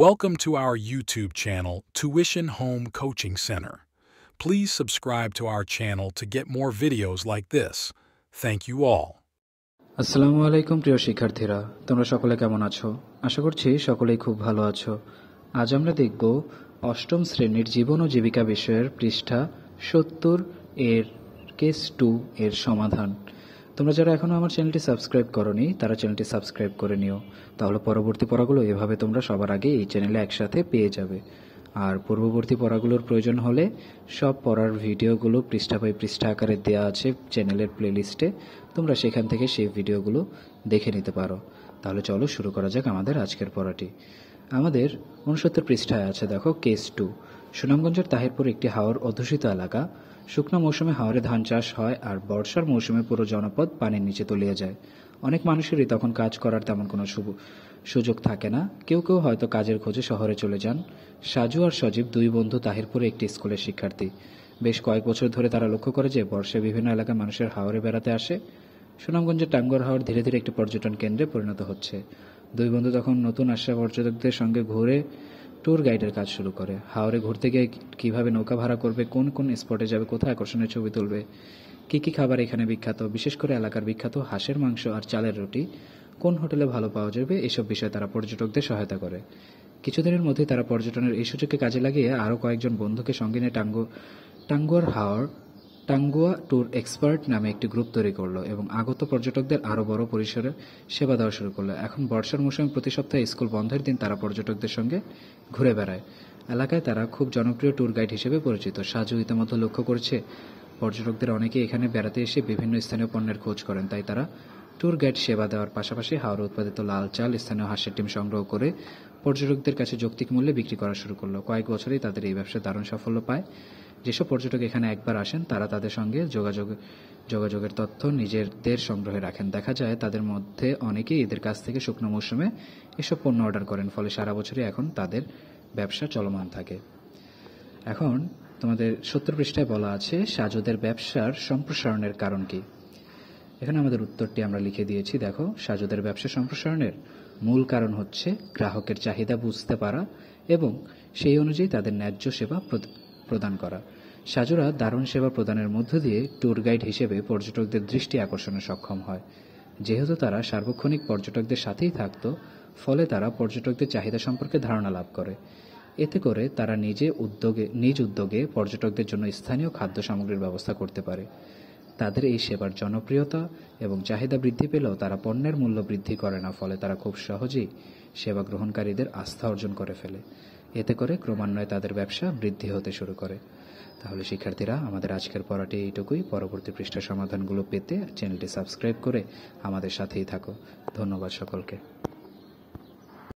Welcome to our YouTube channel, Tuition Home Coaching Center. Please subscribe to our channel to get more videos like this. Thank you all. আসসালামু আলাইকুম প্রিয় শিক্ষার্থীরা, তোমরা সকলে কেমন আছো? আশা করছি সকলেই খুব ভালো আছো। আজ আমরা দেখব অষ্টম শ্রেণীর জীবন ও জীবিকা বিষয়ের পৃষ্ঠা 70 এর কেস 2 এর সমাধান। তোমরা যারা এখনো আমার চ্যানেলটি সাবস্ক্রাইব করোনি তারা চ্যানেলটি সাবস্ক্রাইব করে নিও, তাহলে পরবর্তী পড়াগুলো এভাবে তোমরা সবার আগে এই চ্যানেলে একসাথে পেয়ে যাবে। আর পূর্ববর্তী পড়াগুলোর প্রয়োজন হলে সব পড়ার ভিডিওগুলো পৃষ্ঠা বাই পৃষ্ঠা আকারে দেওয়া আছে চ্যানেলের প্লেলিস্টে, তোমরা সেখান থেকে সেই ভিডিওগুলো দেখে নিতে পারো। তাহলে চলো শুরু করা যাক আমাদের আজকের পড়াটি। আমাদের 69 পৃষ্ঠায় আছে, দেখো কেস 2। সুনামগঞ্জের তাহিরপুর একটি হাওর অধ্যুষিত এলাকা। শুকনো মৌসুমে হাওরে ধান চাষ হয় আর বর্ষার মৌসুমে পুরো জনপদ পানির নিচে তলিয়ে যায়। অনেক মানুষেরই তখন কাজ করার তেমন কোনো সুযোগ থাকে না। কেউ কেউ হয়তো কাজের খোঁজে শহরে চলে যান। সাজু আর সজীব দুই বন্ধু তাহিরপুরে একটি স্কুলের শিক্ষার্থী। বেশ কয়েক বছর ধরে তারা লক্ষ্য করে যে বর্ষায় বিভিন্ন এলাকায় মানুষের হাওরে বেড়াতে আসে। সুনামগঞ্জের টাঙ্গুয়ার হাওর ধীরে ধীরে একটি পর্যটন কেন্দ্রে পরিণত হচ্ছে। দুই বন্ধু তখন নতুন আসা পর্যটকদের সঙ্গে ঘুরে ট্যুর গাইডের কাজ শুরু করে। হাওরে ঘুরতে গিয়ে কীভাবে নৌকা ভাড়া করবে, কোন কোন স্পটে যাবে, কোথায় আকর্ষণীয় ছবি তুলবে, কী কী খাবার এখানে বিখ্যাত, বিশেষ করে এলাকার বিখ্যাত হাঁসের মাংস আর চালের রুটি কোন হোটেলে ভালো পাওয়া যাবে, এসব বিষয়ে তারা পর্যটকদের সহায়তা করে। কিছুদিনের মধ্যেই তারা পর্যটনের এই সুযোগকে কাজে লাগিয়ে আরও কয়েকজন বন্ধুকে সঙ্গে নিয়ে টাঙ্গুয়ার হাওর টাঙ্গুয়া ট্যুর এক্সপার্ট নামে একটি গ্রুপ তৈরি করলো এবং আগত পর্যটকদের আরও বড় পরিসরে সেবা দেওয়া শুরু করলো। এখন বর্ষার মৌসুমে প্রতি সপ্তাহে স্কুল বন্ধের দিন তারা পর্যটকদের সঙ্গে ঘুরে বেড়ায়। এলাকায় তারা খুব জনপ্রিয় ট্যুর গাইড হিসেবে পরিচিত। সাজু ইতিমধ্যে লক্ষ্য করছে পর্যটকদের অনেকে এখানে বেড়াতে এসে বিভিন্ন স্থানীয় পণ্যের খোঁজ করেন, তাই তারা ট্যুর গাইড সেবা দেওয়ার পাশাপাশি হাওড়ে উৎপাদিত লাল চাল, স্থানীয় হাঁসের ডিম সংগ্রহ করে পর্যটকদের কাছে যৌক্তিক মূল্যে বিক্রি করা শুরু করলো। কয়েক বছরেই তাদের এই ব্যবসায় দারুণ সাফল্য পায়। যেসব পর্যটক এখানে একবার আসেন তারা তাদের সঙ্গে যোগাযোগের তথ্য নিজেদের সংগ্রহে রাখেন। দেখা যায় তাদের মধ্যে অনেকেই এদের কাছ থেকে শুকনো মৌসুমে এসব পণ্য অর্ডার করেন, ফলে সারা বছরই এখন তাদের ব্যবসা চলমান থাকে। এখন তোমাদের 70 পৃষ্ঠায় বলা আছে সাজুদের ব্যবসার সম্প্রসারণের কারণ কি। এখানে আমাদের উত্তরটি আমরা লিখে দিয়েছি। দেখো, সাজুদের ব্যবসা সম্প্রসারণের মূল কারণ হচ্ছে গ্রাহকের চাহিদা বুঝতে পারা এবং সেই অনুযায়ী তাদের ন্যায্য সেবা প্রদান করা। সাজুরা দারুণ সেবা প্রদানের মধ্য দিয়ে ট্যুর গাইড হিসেবে পর্যটকদের দৃষ্টি আকর্ষণে সক্ষম হয়। যেহেতু তারা সার্বক্ষণিক পর্যটকদের সাথেই থাকত, ফলে তারা পর্যটকদের চাহিদা সম্পর্কে ধারণা লাভ করে। এতে করে তারা নিজ উদ্যোগে পর্যটকদের জন্য স্থানীয় খাদ্য সামগ্রীর ব্যবস্থা করতে পারে। তাদের এই সেবার জনপ্রিয়তা এবং চাহিদা বৃদ্ধি পেলেও তারা পণ্যের মূল্য বৃদ্ধি করে না, ফলে তারা খুব সহজেই সেবা গ্রহণকারীদের আস্থা অর্জন করে ফেলে। এতে করে ক্রমান্বয়ে তাদের ব্যবসা বৃদ্ধি হতে শুরু করে। তাহলে শিক্ষার্থীরা, আমাদের আজকের পড়াটি এইটুকুই। পরবর্তী পৃষ্ঠা সমাধানগুলো পেতে চ্যানেলটি সাবস্ক্রাইব করে আমাদের সাথেই থাকো। ধন্যবাদ সকলকে।